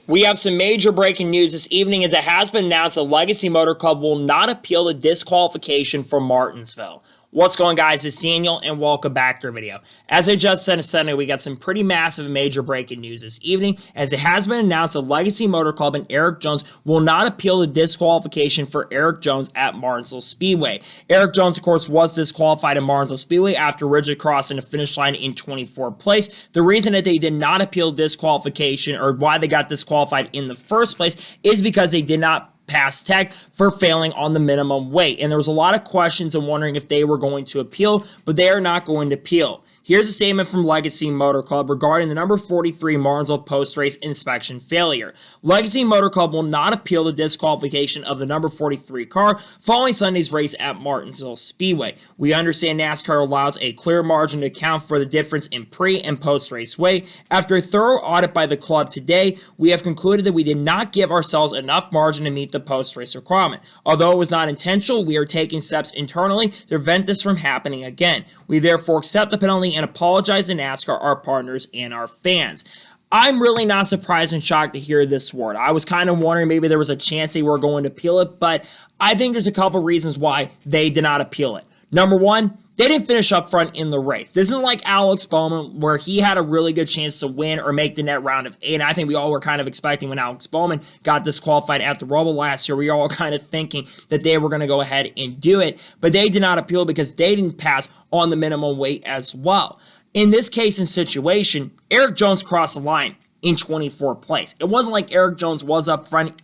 We have some major breaking news this evening as it has been announced the Legacy Motor Club will not appeal the disqualification from Martinsville. What's going on, guys? It's Daniel and welcome back to our video. As I just said a second ago, we got some pretty massive major breaking news this evening as it has been announced the Legacy Motor Club and Erik Jones will not appeal the disqualification for Erik Jones at Martinsville Speedway. Erik Jones, of course, was disqualified at Martinsville Speedway after rigid crossing the finish line in 24th place. The reason that they did not appeal disqualification, or why they got disqualified in the first place, is because they did not pass tech for failing on the minimum weight. And there was a lot of questions and wondering if they were going to appeal, but they are not going to appeal. Here's a statement from Legacy Motor Club regarding the number 43 Martinsville post-race inspection failure. Legacy Motor Club will not appeal the disqualification of the number 43 car following Sunday's race at Martinsville Speedway. We understand NASCAR allows a clear margin to account for the difference in pre- and post-race weight. After a thorough audit by the club today, we have concluded that we did not give ourselves enough margin to meet the post-race requirement. Although it was not intentional, we are taking steps internally to prevent this from happening again. We therefore accept the penalty and apologize to NASCAR, our partners, and our fans. I'm really not surprised and shocked to hear this word. I was kind of wondering maybe there was a chance they were going to appeal it, but I think there's a couple reasons why they did not appeal it. Number one, they didn't finish up front in the race. This isn't like Alex Bowman, where he had a really good chance to win or make the net round of 8. And I think we all were kind of expecting when Alex Bowman got disqualified at the Rumble last year, we were all kind of thinking that they were going to go ahead and do it. But they did not appeal because they didn't pass on the minimum weight as well. In this case and situation, Erik Jones crossed the line in 24th place. It wasn't like Erik Jones was up front.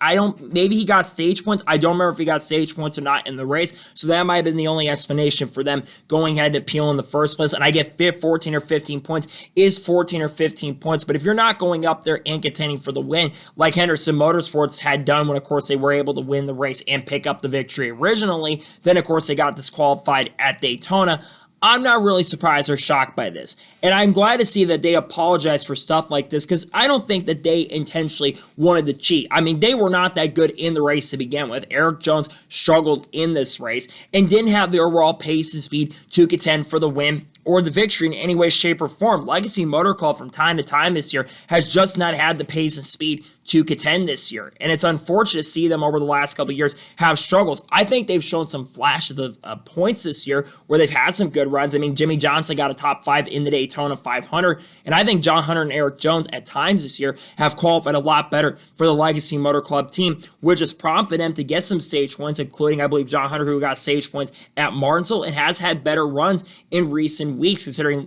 Maybe he got stage points. I don't remember if he got stage points or not in the race. So that might have been the only explanation for them going ahead and appeal in the first place. And I get 14 or 15 points is 14 or 15 points. But if you're not going up there and contending for the win, like Henderson Motorsports had done when, of course, they were able to win the race and pick up the victory originally, then, of course, they got disqualified at Daytona. I'm not really surprised or shocked by this. And I'm glad to see that they apologize for stuff like this because I don't think that they intentionally wanted to cheat. I mean, they were not that good in the race to begin with. Erik Jones struggled in this race and didn't have the overall pace and speed to contend for the win or the victory in any way, shape, or form. Legacy Motor Club from time to time this year has just not had the pace and speed to contend this year. And it's unfortunate to see them over the last couple of years have struggles. I think they've shown some flashes of points this year where they've had some good runs. I mean, Jimmy Johnson got a top 5 in the Daytona 500. And I think John Hunter and Erik Jones at times this year have qualified a lot better for the Legacy Motor Club team, which has prompted them to get some stage points, including, I believe, John Hunter, who got stage points at Martinsville and has had better runs in recent weeks, considering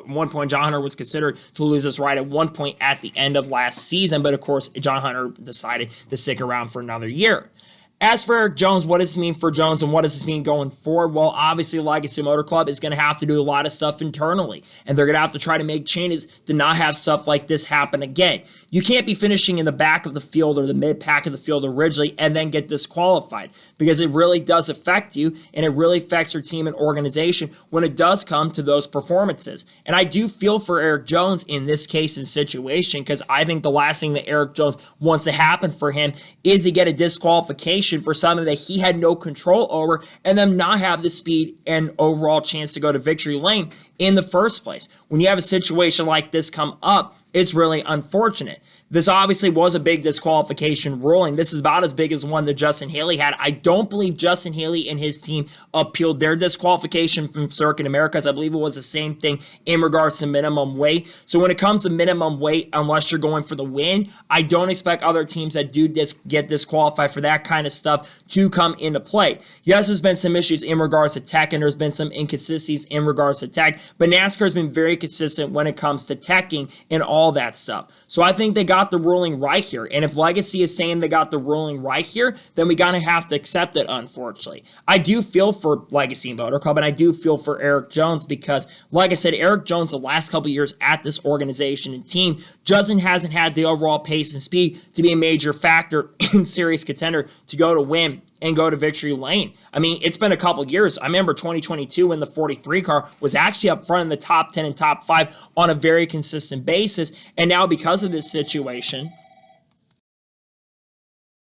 one point John Hunter was considered to lose this ride at one point at the end of last season. But, of course, John Hunter decided to stick around for another year. As for Erik Jones, what does this mean for Jones and what does this mean going forward? Well, obviously, Legacy Motor Club is going to have to do a lot of stuff internally, and they're going to have to try to make changes to not have stuff like this happen again. You can't be finishing in the back of the field or the mid-pack of the field originally and then get disqualified because it really does affect you and it really affects your team and organization when it does come to those performances. And I do feel for Erik Jones in this case and situation because I think the last thing that Erik Jones wants to happen for him is to get a disqualification for something that he had no control over and then not have the speed and overall chance to go to victory lane in the first place. When you have a situation like this come up, it's really unfortunate. This obviously was a big disqualification ruling. This is about as big as one that Justin Haley had. I don't believe Justin Haley and his team appealed their disqualification from Circuit Americas. I believe it was the same thing in regards to minimum weight. So when it comes to minimum weight, unless you're going for the win, I don't expect other teams that do get disqualified for that kind of stuff to come into play. Yes, there's been some issues in regards to tech, and there's been some inconsistencies in regards to tech, but NASCAR has been very consistent when it comes to teching and all that stuff. So I think they got the ruling right here. And if Legacy is saying they got the ruling right here, then we gotta have to accept it, unfortunately. I do feel for Legacy Motor Club, and I do feel for Erik Jones because, like I said, Erik Jones, the last couple years at this organization and team, hasn't had the overall pace and speed to be a major factor in serious contender to go to win and go to victory lane. I mean, it's been a couple years. I remember 2022 when the 43 car was actually up front in the top 10 and top 5 on a very consistent basis. And now because of this situation,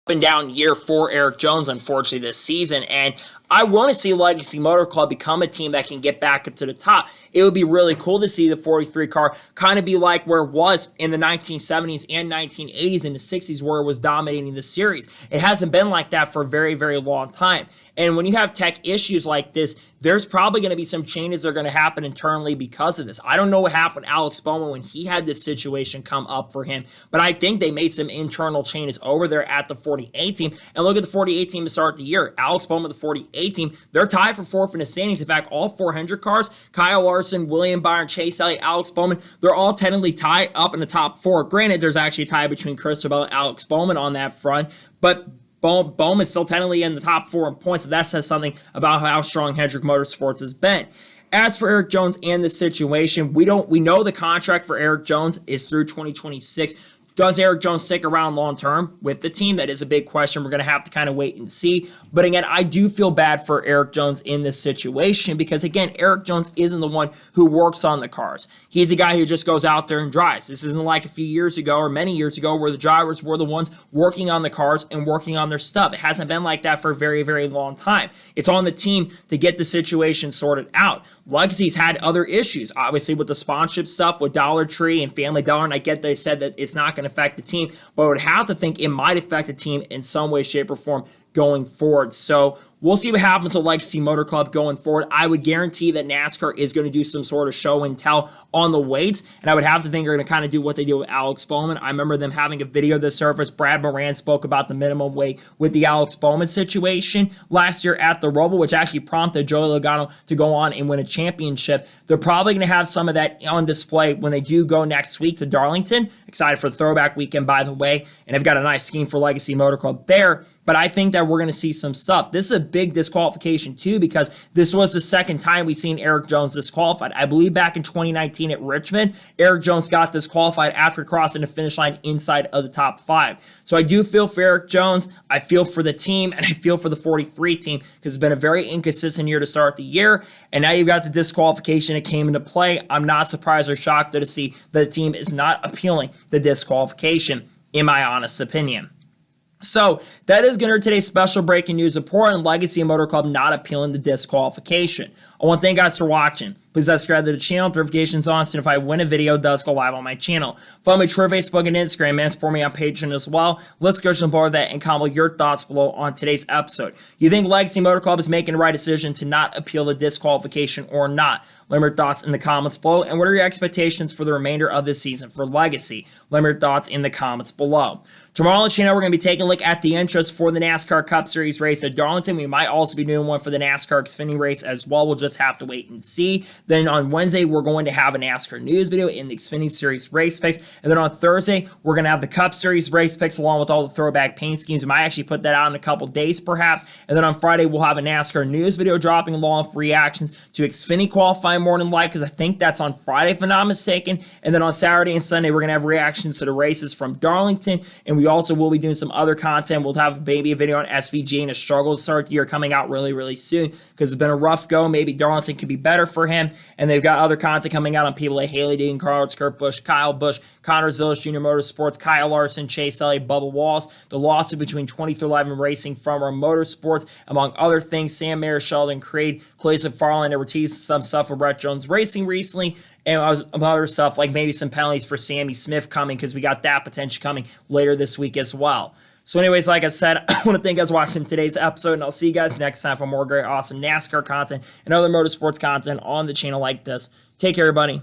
up and down year for Erik Jones, unfortunately, this season. And I want to see Legacy Motor Club become a team that can get back to the top. It would be really cool to see the 43 car kind of be like where it was in the 1970s and 1980s and the 60s, where it was dominating the series. It hasn't been like that for a very, very long time. And when you have tech issues like this, there's probably going to be some changes that are going to happen internally because of this. I don't know what happened to Alex Bowman when he had this situation come up for him, but I think they made some internal changes over there at the 48 team. And look at the 48 team to start the year. Alex Bowman, the 48 team, they're tied for fourth in the standings. In fact, all 400 cars, Kyle Larson, William Byron, Chase Elliott, Alex Bowman, they're all technically tied up in the top four. Granted, there's actually a tie between Christopher and Alex Bowman on that front, but Bowman's still technically in the top 4 in points, so that says something about how strong Hendrick Motorsports has been. As for Erik Jones and the situation, we know the contract for Erik Jones is through 2026. Does Erik Jones stick around long-term with the team? That is a big question. We're going to have to kind of wait and see. But again, I do feel bad for Erik Jones in this situation because, again, Erik Jones isn't the one who works on the cars. He's a guy who just goes out there and drives. This isn't like a few years ago or many years ago where the drivers were the ones working on the cars and working on their stuff. It hasn't been like that for a very, very long time. It's on the team to get the situation sorted out. Legacy's had other issues, obviously, with the sponsorship stuff with Dollar Tree and Family Dollar, and I get they said that it's not going to affect the team, but I would have to think it might affect the team in some way, shape, or form going forward. So we'll see what happens with Legacy Motor Club going forward. I would guarantee that NASCAR is going to do some sort of show and tell on the weights, and I would have to think they're going to kind of do what they do with Alex Bowman. I remember them having a video that surfaced. Brad Moran spoke about the minimum weight with the Alex Bowman situation last year at the Roval, which actually prompted Joey Logano to go on and win a championship. They're probably going to have some of that on display when they do go next week to Darlington. Excited for the throwback weekend, by the way, and they've got a nice scheme for Legacy Motor Club there. But I think that we're going to see some stuff. This is a big disqualification, too, because this was the second time we've seen Erik Jones disqualified. I believe back in 2019 at Richmond, Erik Jones got disqualified after crossing the finish line inside of the top 5. So I do feel for Erik Jones. I feel for the team, and I feel for the 43 team because it's been a very inconsistent year to start the year. And now you've got the disqualification that came into play. I'm not surprised or shocked to see that the team is not appealing the disqualification, in my honest opinion. So that is going to be today's special breaking news report on Legacy Motor Club not appealing the disqualification. I want to thank you guys for watching. Please subscribe to the channel, notifications on, so if I win a video, it does go live on my channel. Follow me Twitter, Facebook, and Instagram, and support me on Patreon as well. Let's go jump over that and comment your thoughts below on today's episode. You think Legacy Motor Club is making the right decision to not appeal the disqualification or not? Let me know your thoughts in the comments below. And what are your expectations for the remainder of this season for Legacy? Let me know your thoughts in the comments below. Tomorrow on the channel, we're going to be taking a look at the entrance for the NASCAR Cup Series race at Darlington. We might also be doing one for the NASCAR Xfinity race as well. We'll just have to wait and see. Then on Wednesday, we're going to have a NASCAR news video in the Xfinity Series race picks. And then on Thursday, we're going to have the Cup Series race picks along with all the throwback paint schemes. We might actually put that out in a couple days perhaps. And then on Friday, we'll have a NASCAR news video dropping along with reactions to Xfinity qualifying more than likely, because I think that's on Friday if I'm not mistaken. And then on Saturday and Sunday, we're going to have reactions to the races from Darlington. And we also will be doing some other content. We'll have maybe a video on SVG and his struggles to start the year coming out really, really soon because it's been a rough go. Maybe Darlington could be better for him. And they've got other content coming out on people like Haley Dean, Carlos, Kurt Busch, Kyle Busch, Connor Zillis, Junior Motorsports, Kyle Larson, Chase Elliott, Bubba Wallace, the lawsuit between 2311 Racing from our Motorsports, among other things. Sam Mayer, Sheldon Creed, Clayson Farland, and teased some stuff with Brett Jones Racing recently, and other stuff like maybe some penalties for Sammy Smith coming because we got that potential coming later this week as well. So anyways, like I said, I want to thank you guys for watching today's episode, and I'll see you guys next time for more great, awesome NASCAR content and other motorsports content on the channel like this. Take care, everybody.